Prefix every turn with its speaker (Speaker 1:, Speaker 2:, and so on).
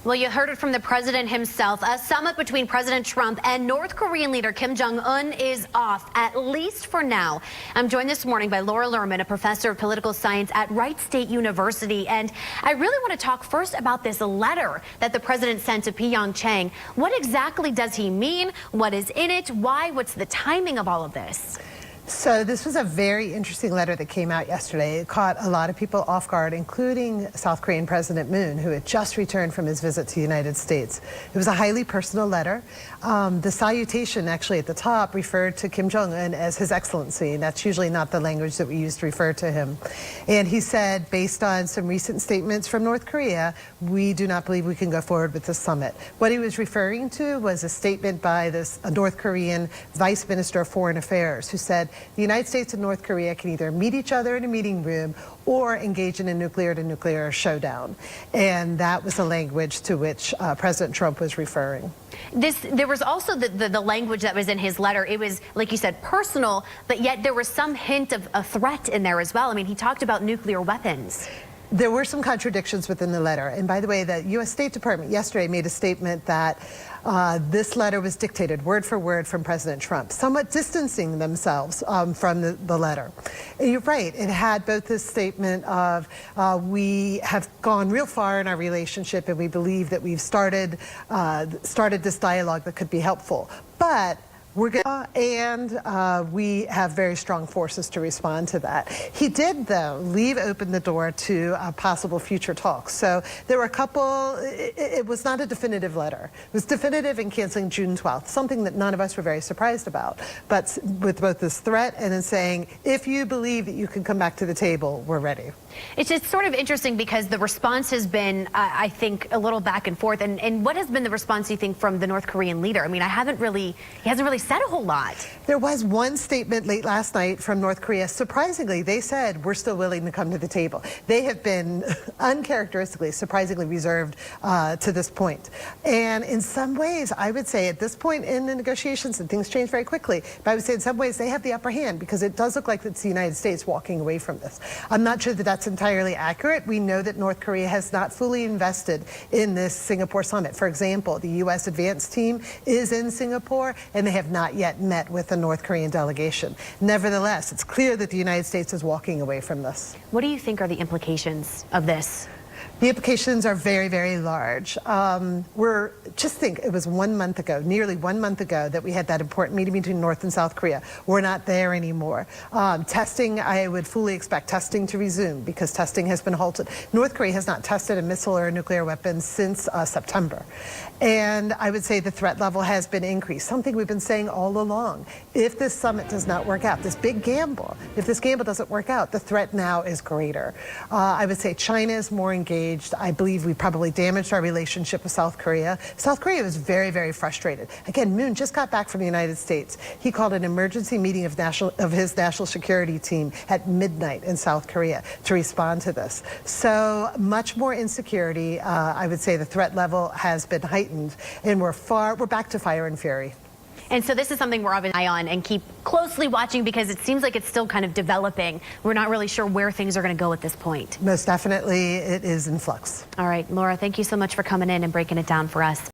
Speaker 1: Well, you heard it from the president himself. A summit between President Trump and North Korean leader Kim Jong-un is off, at least for now. I'm joined this morning by Laura Lerman, a professor of political science at Wright State University. And I really want to talk first about this letter that the president sent to Pyongyang. What exactly does he mean? What is in it? Why? What's the timing of all of this?
Speaker 2: So this was a very interesting letter that came out yesterday. It caught a lot of people off guard, including South Korean President Moon, who had just returned from his visit to the United States. It was a highly personal letter. The salutation actually at the top referred to Kim Jong-un as His Excellency, and that's usually not the language that we use to refer to him. And he said, based on some recent statements from North Korea, we do not believe we can go forward with the summit. What he was referring to was a statement by this North Korean Vice Minister of Foreign Affairs, who said, the United States and North Korea can either meet each other in a meeting room or engage in a nuclear-to-nuclear showdown. And that was the language to which President Trump was referring.
Speaker 1: There was also the language that was in his letter. It was, like you said, personal, but yet there was some hint of a threat in there as well. I mean, he talked about nuclear weapons.
Speaker 2: There were some contradictions within the letter. And by the way, the U.S. State Department yesterday made a statement that this letter was dictated word for word from President Trump, somewhat distancing themselves from the letter. And you're right. It had both this statement of we have gone real far in our relationship and we believe that we've started this dialogue that could be helpful. But we're good, and we have very strong forces to respond to that. He did, though, leave open the door to possible future talks. So there were a couple, it was not a definitive letter. It was definitive in canceling June 12th, something that none of us were very surprised about. But with both this threat and then saying, if you believe that you can come back to the table, we're ready.
Speaker 1: It's just sort of interesting because the response has been, I think, a little back and forth. And what has been the response, you think, from the North Korean leader? I mean, he hasn't really said a whole lot.
Speaker 2: There was one statement late last night from North Korea. Surprisingly, they said, we're still willing to come to the table. They have been uncharacteristically, surprisingly reserved to this point. And in some ways, I would say at this point in the negotiations, and things change very quickly, but I would say in some ways they have the upper hand because it does look like it's the United States walking away from this. I'm not sure that that's entirely accurate. We know that North Korea has not fully invested in this Singapore summit. For example, the U.S. advance team is in Singapore, and they have not yet met with the North Korean delegation. Nevertheless, it's clear that the United States is walking away from this.
Speaker 1: What do you think are the implications of this?
Speaker 2: The implications are very, very large. Just think, it was 1 month ago, nearly 1 month ago, that we had that important meeting between North and South Korea. We're not there anymore. Testing, I would fully expect testing to resume because testing has been halted. North Korea has not tested a missile or a nuclear weapon since September. And I would say the threat level has been increased, something we've been saying all along. If this summit does not work out, this big gamble, if this gamble doesn't work out, the threat now is greater. I would say China is more engaged. I believe we probably damaged our relationship with South Korea. South Korea was very, very frustrated. Again, Moon just got back from the United States. He called an emergency meeting of his national security team at midnight in South Korea to respond to this. So much more insecurity. I would say the threat level has been heightened, and we're back to fire and fury.
Speaker 1: And so this is something we're obviously on and keep closely watching because it seems like it's still kind of developing. We're not really sure where things are going to go at this point.
Speaker 2: Most definitely, it is in flux.
Speaker 1: All right, Laura, thank you so much for coming in and breaking it down for us.